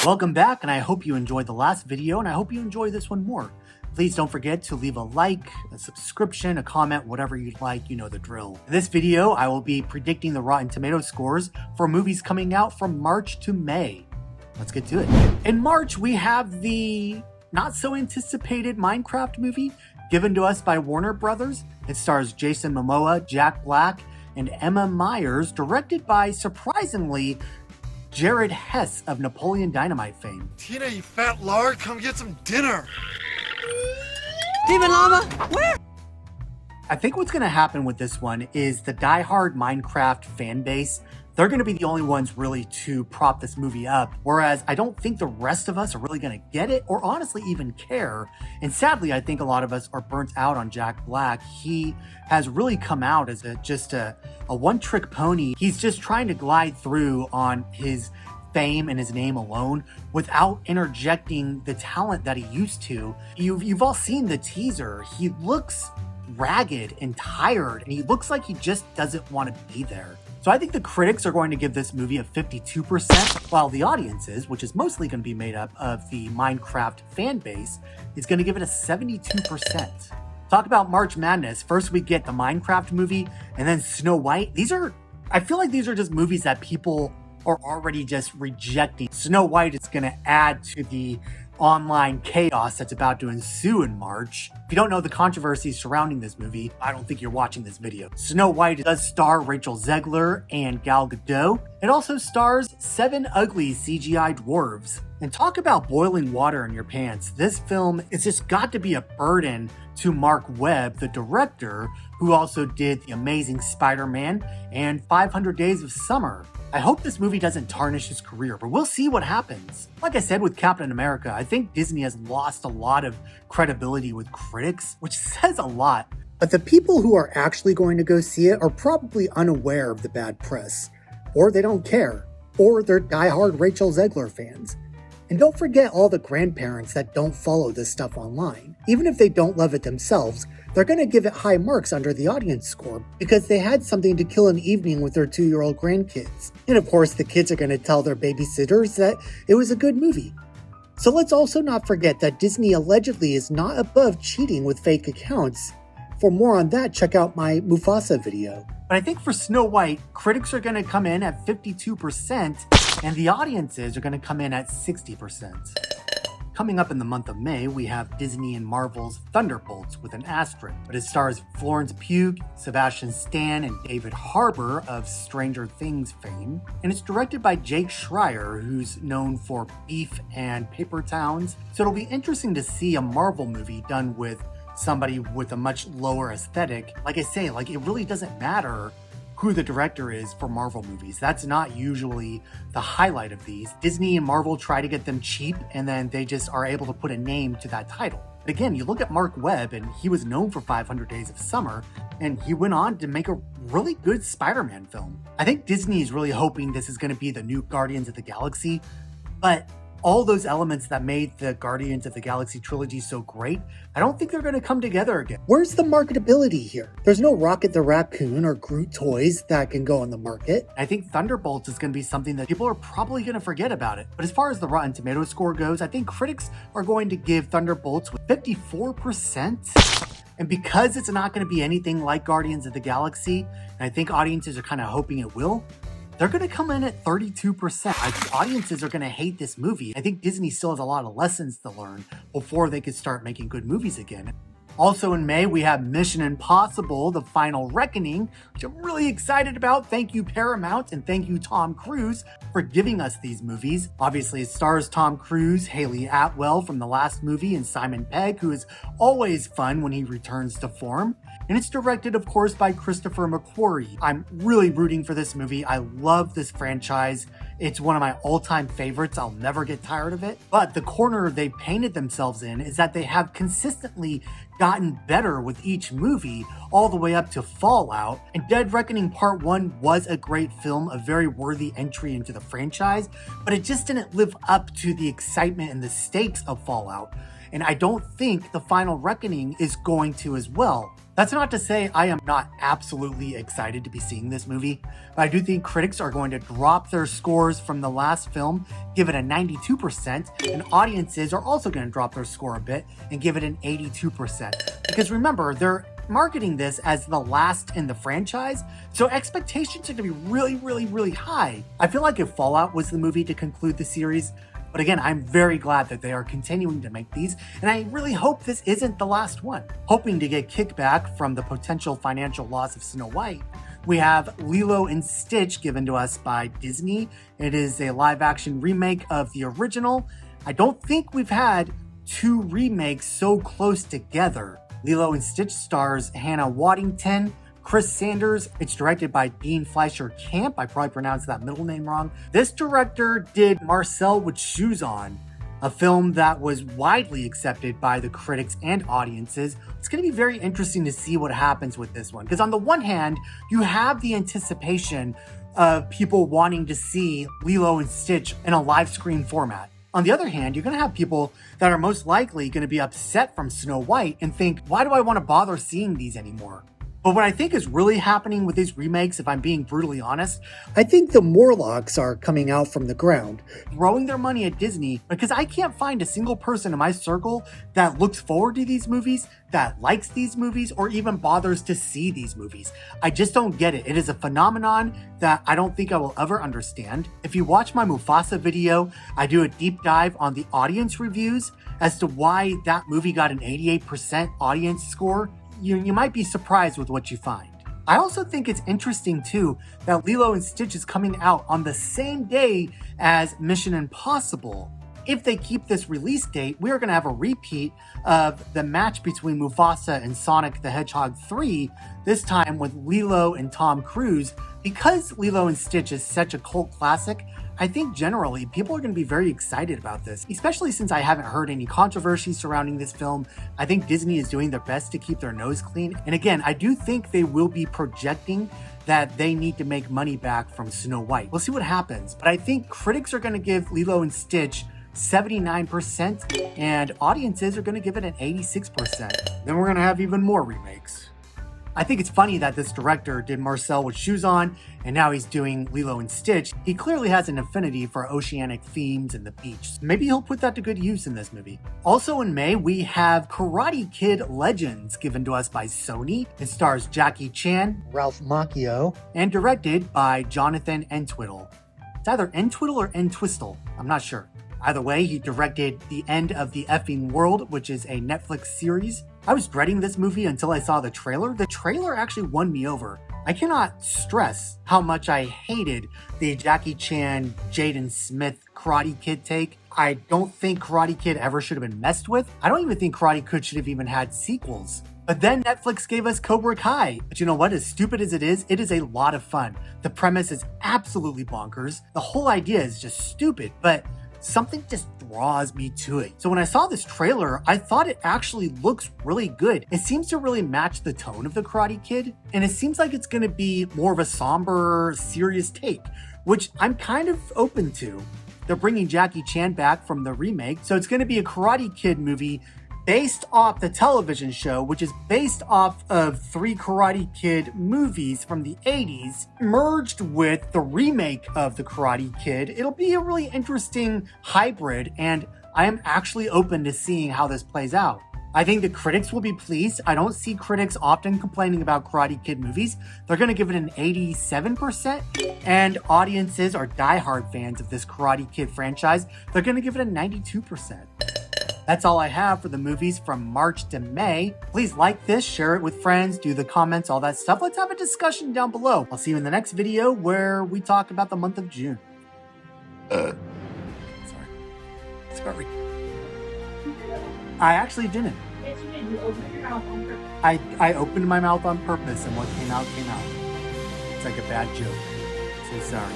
Welcome back, and I hope you enjoyed the last video, and I hope you enjoy this one more. Please don't forget to leave a like, a subscription, a comment, whatever you'd like, you know the drill. In this video, I will be predicting the Rotten Tomatoes scores for movies coming out from March to May. Let's get to it. In March, we have the not so anticipated Minecraft movie given to us by Warner Brothers. It stars Jason Momoa, Jack Black, and Emma Myers, directed by, surprisingly, Jared Hess of Napoleon Dynamite fame. Tina, you fat lard, come get some dinner. Demon Llama, where? I think what's going to happen with this one is the diehard Minecraft fan base, they're going to be the only ones really to prop this movie up, whereas I don't think the rest of us are really going to get it or honestly even care. And sadly, I think a lot of us are burnt out on Jack Black. He has really come out as just a one-trick pony. He's just trying to glide through on his fame and his name alone without interjecting the talent that he used to. You've all seen the teaser. He looks ragged and tired, and he looks like he just doesn't want to be there. So I think the critics are going to give this movie a 52%, while the audiences, which is mostly going to be made up of the Minecraft fan base, is going to give it a 72%. Talk about March Madness. First we get the Minecraft movie and then Snow White. I feel like these are just movies that people are already just rejecting. Snow White is going to add to the online chaos that's about to ensue in March. If you don't know the controversies surrounding this movie, I don't think you're watching this video. Snow White does star Rachel Zegler and Gal Gadot. It also stars 7 ugly CGI dwarves. And talk about boiling water in your pants. This film has just got to be a burden to Mark Webb, the director, who also did The Amazing Spider-Man and 500 Days of Summer. I hope this movie doesn't tarnish his career, but we'll see what happens. Like I said with Captain America, I think Disney has lost a lot of credibility with critics, which says a lot. But the people who are actually going to go see it are probably unaware of the bad press, or they don't care, or they're diehard Rachel Zegler fans. And don't forget all the grandparents that don't follow this stuff online. Even if they don't love it themselves, they're going to give it high marks under the audience score because they had something to kill an evening with their 2-year-old grandkids. And of course, the kids are going to tell their babysitters that it was a good movie. So let's also not forget that Disney allegedly is not above cheating with fake accounts. For more on that, check out my Mufasa video. But I think for Snow White, critics are going to come in at 52% and the audiences are going to come in at 60%. Coming up in the month of May, we have Disney and Marvel's Thunderbolts with an asterisk, but it stars Florence Pugh, Sebastian Stan, and David Harbour of Stranger Things fame. And it's directed by Jake Schreier, who's known for Beef and Paper Towns. So it'll be interesting to see a Marvel movie done with somebody with a much lower aesthetic. Like I say, it really doesn't matter who the director is for Marvel movies. That's not usually the highlight of these. Disney and Marvel try to get them cheap, and then they just are able to put a name to that title. But again, you look at Mark Webb, and he was known for 500 Days of Summer, and he went on to make a really good Spider-Man film. I think Disney is really hoping this is going to be the new Guardians of the Galaxy, but all those elements that made the Guardians of the Galaxy trilogy so great, I don't think they're going to come together again. Where's the marketability here? There's no Rocket the Raccoon or Groot toys that can go on the market. I think Thunderbolts is going to be something that people are probably going to forget about it. But as far as the Rotten Tomatoes score goes, I think critics are going to give Thunderbolts with 54%. And because it's not going to be anything like Guardians of the Galaxy, and I think audiences are kind of hoping it will, they're going to come in at 32%. I think audiences are going to hate this movie. I think Disney still has a lot of lessons to learn before they could start making good movies again. Also in May, we have Mission Impossible: The Final Reckoning, which I'm really excited about. Thank you, Paramount, and thank you, Tom Cruise, for giving us these movies. Obviously, it stars Tom Cruise, Haley Atwell from the last movie, and Simon Pegg, who is always fun when he returns to form. And it's directed, of course, by Christopher McQuarrie. I'm really rooting for this movie. I love this franchise. It's one of my all-time favorites. I'll never get tired of it. But the corner they painted themselves in is that they have consistently gotten better with each movie, all the way up to Fallout. And Dead Reckoning Part 1 was a great film, a very worthy entry into the franchise, but it just didn't live up to the excitement and the stakes of Fallout. And I don't think The Final Reckoning is going to as well. That's not to say I am not absolutely excited to be seeing this movie, but I do think critics are going to drop their scores from the last film, give it a 92%, and audiences are also going to drop their score a bit and give it an 82%. Because remember, they're marketing this as the last in the franchise, so expectations are going to be really, really, really high. I feel like if Fallout was the movie to conclude the series, but again, I'm very glad that they are continuing to make these, and I really hope this isn't the last one. Hoping to get kickback from the potential financial loss of Snow White, we have Lilo and Stitch given to us by Disney. It is a live-action remake of the original. I don't think we've had two remakes so close together. Lilo and Stitch stars Hannah Waddington, Chris Sanders. It's directed by Dean Fleischer Camp. I probably pronounced that middle name wrong. This director did Marcel with Shoes On, a film that was widely accepted by the critics and audiences. It's going to be very interesting to see what happens with this one, because on the one hand, you have the anticipation of people wanting to see Lilo and Stitch in a live screen format. On the other hand, you're going to have people that are most likely going to be upset from Snow White and think, why do I want to bother seeing these anymore? But what I think is really happening with these remakes, if I'm being brutally honest, I think the Morlocks are coming out from the ground, throwing their money at Disney, because I can't find a single person in my circle that looks forward to these movies, that likes these movies, or even bothers to see these movies. I just don't get it. It is a phenomenon that I don't think I will ever understand. If you watch my Mufasa video, I do a deep dive on the audience reviews as to why that movie got an 88% audience score. You might be surprised with what you find. I also think it's interesting too that Lilo and Stitch is coming out on the same day as Mission Impossible. If they keep this release date, we are going to have a repeat of the match between Mufasa and Sonic the Hedgehog 3, this time with Lilo and Tom Cruise. Because Lilo and Stitch is such a cult classic, I think generally people are going to be very excited about this, especially since I haven't heard any controversy surrounding this film. I think Disney is doing their best to keep their nose clean. And again, I do think they will be projecting that they need to make money back from Snow White. We'll see what happens, but I think critics are going to give Lilo and Stitch 79% and audiences are going to give it an 86%. Then we're going to have even more remakes. I think it's funny that this director did Marcel with Shoes On, and now he's doing Lilo and Stitch. He clearly has an affinity for oceanic themes and the beach. Maybe he'll put that to good use in this movie. Also in May, we have Karate Kid Legends given to us by Sony. It stars Jackie Chan, Ralph Macchio, and directed by Jonathan Entwistle. It's either Entwistle or Entwistle. I'm not sure. Either way, he directed The End of the Effing World, which is a Netflix series. I was dreading this movie until I saw the trailer. The trailer actually won me over. I cannot stress how much I hated the Jackie Chan, Jaden Smith Karate Kid take. I don't think Karate Kid ever should have been messed with. I don't even think Karate Kid should have even had sequels. But then Netflix gave us Cobra Kai. But you know what? As stupid as it is a lot of fun. The premise is absolutely bonkers. The whole idea is just stupid, but something just draws me to it. So when I saw this trailer, I thought it actually looks really good. It seems to really match the tone of the Karate Kid, and it seems like it's gonna be more of a somber, serious take, which I'm kind of open to. They're bringing Jackie Chan back from the remake, so it's gonna be a Karate Kid movie based off the television show, which is based off of 3 Karate Kid movies from the 80s, merged with the remake of the Karate Kid. It'll be a really interesting hybrid, and I am actually open to seeing how this plays out. I think the critics will be pleased. I don't see critics often complaining about Karate Kid movies. They're going to give it an 87%, and audiences are diehard fans of this Karate Kid franchise. They're going to give it a 92%. That's all I have for the movies from March to May. Please like this, share it with friends, do the comments, all that stuff. Let's have a discussion down below. I'll see you in the next video where we talk about the month of June. Sorry. I actually didn't. Yes, you did. You opened your mouth on purpose. I opened my mouth on purpose, and what came out came out. It's like a bad joke. So sorry.